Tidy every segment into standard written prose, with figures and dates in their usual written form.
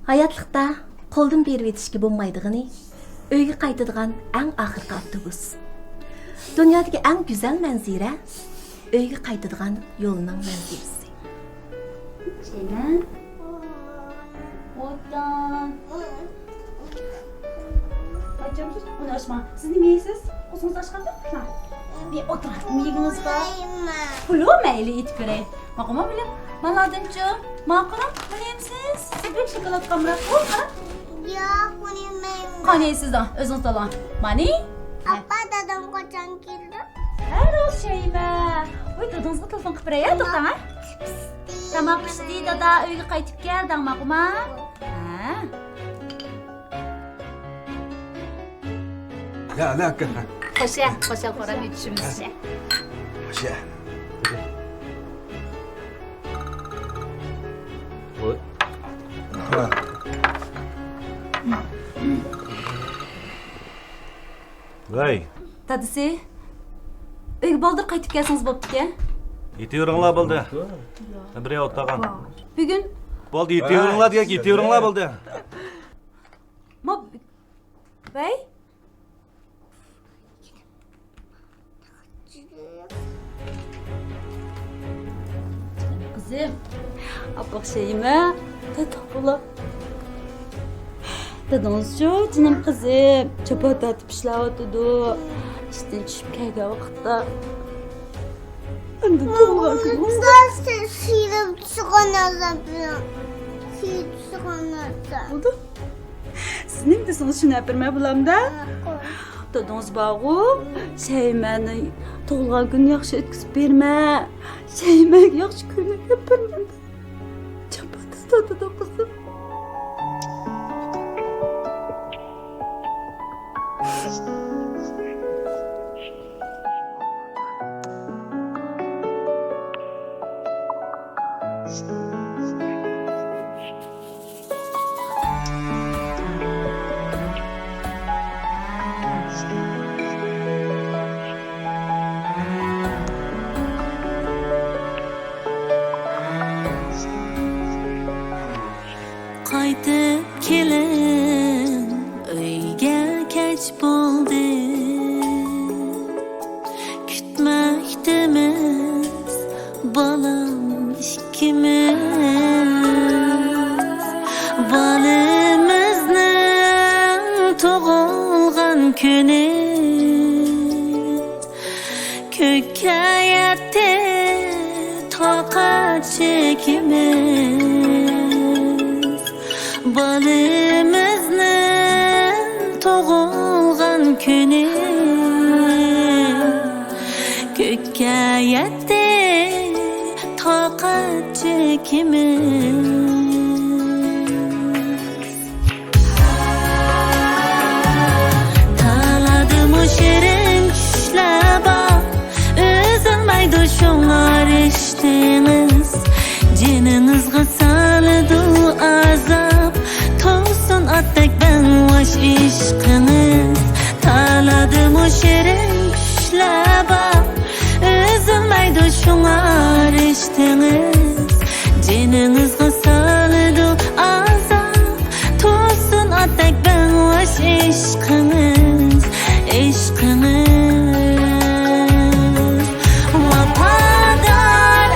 Hayatlıqda qo'ldan berib etishga bo'lmaydig'ini, uyga qaytadigan eng oxirgi avtobus. Dunyodagi eng go'zal manzara uyga qaytadigan yo'lning manzarasi. Şeymen. Odan. Hocam sus, bunu açma. Siz ne yiyesiz? Kusunuz açkandı mı? Bir oturalım, yiyiniz var. Pulu meyli it göre. Makuma bile. Maladınca. Makuna, ne yemsiz? Siz bir şokolat kamera. Yok, bunu yemeyim. Kaneysiz de, özünüz de lan. Mani? Abba, dadam kaçan geldi? Her o şeyme. Oy, dadınızga telefon kıpıraya ya, doktan ha? Tamam, pişti dada, uyga qaytip geldin makuma. Ha? Ya ne hakikaten? Hoşa koran üçümüzce. Hoşa. Oy. Vay, Dadısı, uyga baldır qaytip gelsiniz boptu ki. yetiyorlar buldu. Birey otagan. Bugün, Buldu yetiyorlar diye yetiyorlar buldu. ma... Bey? Kızım, abak şeyime, tatlı. Dadınız şu, canım kızım. Çapa tatıp işlavatıdı. İşten düşüp kayga vakitte. Andı doğular kızım. Nasıl sıyırıp çıkanlardan falan? Sıyırıp çıkanlardan. Oldu. Siz ne bilirsiniz şunu yapırmaya bulam da? Dadınız bağı, şeymeni doğulgan gün yaxşı ötküsüp verme. Şeymek yaxşı günü yapırmaya da. Çapa tatıdı kızım. Qaytip kiling uyga kech bo'ldi. Kutmoqdamiz bolam ikkimiz. Bolamizning tug'ilgan kuni ko'kka yetdi toqat chekimiz. Balimizning tug'ilgan kuni ko'kka yetdi toqat chekimiz. Taladim o shirin tushlaba üzülmaydi şunlar ishtiniz. Jiningizga soldi azab to'sin atdak ben vash ishqimiz. Taladim o shirin tushlaba üzülmaydi şunlar ishtiniz. Jiningizga soldi azab to'sin atdak ben vash ishqimiz. Ishqimiz vafodor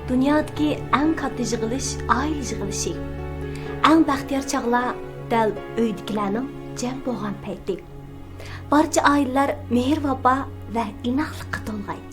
Dünyadagi eng katta yig'ilish oila yig'ilishi. Eng baxtiyor chog'lar dal uydagilarning jam bo'lgan payti. Barcha oilalar mehr vafo va inoqlikqa to'lg'aydi.